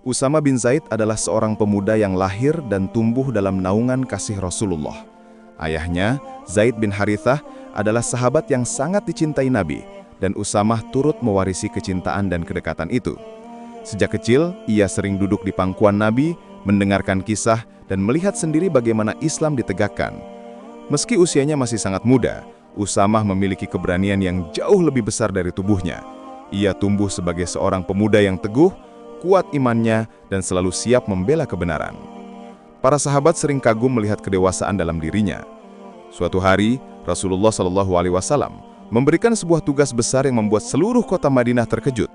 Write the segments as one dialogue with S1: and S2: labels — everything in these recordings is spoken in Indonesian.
S1: Usama bin Zaid adalah seorang pemuda yang lahir dan tumbuh dalam naungan kasih Rasulullah. Ayahnya, Zaid bin Harithah, adalah sahabat yang sangat dicintai Nabi, dan Usamah turut mewarisi kecintaan dan kedekatan itu. Sejak kecil, ia sering duduk di pangkuan Nabi, mendengarkan kisah, dan melihat sendiri bagaimana Islam ditegakkan. Meski usianya masih sangat muda, Usamah memiliki keberanian yang jauh lebih besar dari tubuhnya. Ia tumbuh sebagai seorang pemuda yang teguh, kuat imannya, dan selalu siap membela kebenaran. Para sahabat sering kagum melihat kedewasaan dalam dirinya. Suatu hari, Rasulullah SAW memberikan sebuah tugas besar yang membuat seluruh kota Madinah terkejut.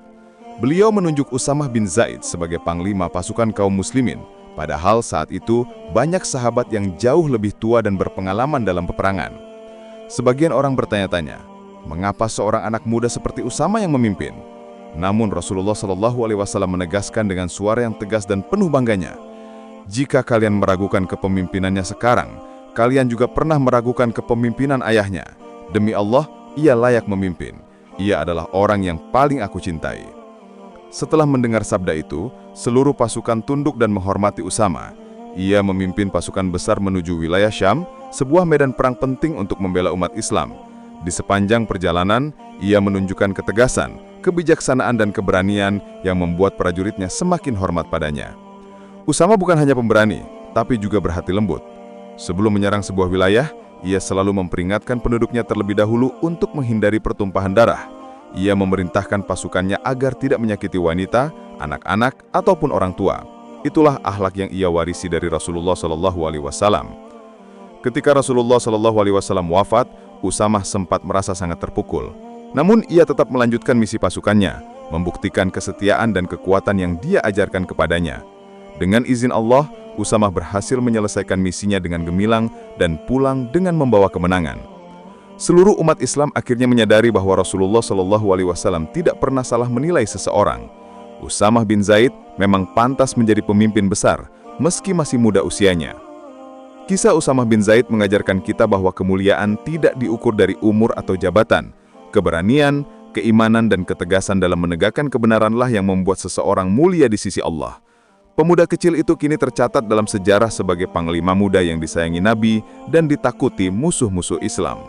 S1: Beliau menunjuk Usamah bin Zaid sebagai panglima pasukan kaum muslimin, padahal saat itu banyak sahabat yang jauh lebih tua dan berpengalaman dalam peperangan. Sebagian orang bertanya-tanya, mengapa seorang anak muda seperti Usamah yang memimpin? Namun Rasulullah SAW menegaskan dengan suara yang tegas dan penuh bangganya, "Jika kalian meragukan kepemimpinannya sekarang, kalian juga pernah meragukan kepemimpinan ayahnya. Demi Allah, ia layak memimpin. Ia adalah orang yang paling aku cintai." Setelah mendengar sabda itu, seluruh pasukan tunduk dan menghormati Usamah. Ia memimpin pasukan besar menuju wilayah Syam, sebuah medan perang penting untuk membela umat Islam. Di sepanjang perjalanan, ia menunjukkan ketegasan, kebijaksanaan dan keberanian yang membuat prajuritnya semakin hormat padanya. Usamah bukan hanya pemberani, tapi juga berhati lembut. Sebelum menyerang sebuah wilayah, ia selalu memperingatkan penduduknya terlebih dahulu untuk menghindari pertumpahan darah. Ia memerintahkan pasukannya agar tidak menyakiti wanita, anak-anak, ataupun orang tua. Itulah akhlak yang ia warisi dari Rasulullah SAW. Ketika Rasulullah SAW wafat, Usamah sempat merasa sangat terpukul. Namun ia tetap melanjutkan misi pasukannya, membuktikan kesetiaan dan kekuatan yang dia ajarkan kepadanya. Dengan izin Allah, Usamah berhasil menyelesaikan misinya dengan gemilang dan pulang dengan membawa kemenangan. Seluruh umat Islam akhirnya menyadari bahwa Rasulullah SAW tidak pernah salah menilai seseorang. Usamah bin Zaid memang pantas menjadi pemimpin besar, meski masih muda usianya. Kisah Usamah bin Zaid mengajarkan kita bahwa kemuliaan tidak diukur dari umur atau jabatan. Keberanian, keimanan, dan ketegasan dalam menegakkan kebenaranlah yang membuat seseorang mulia di sisi Allah. Pemuda kecil itu kini tercatat dalam sejarah sebagai panglima muda yang disayangi Nabi dan ditakuti musuh-musuh Islam.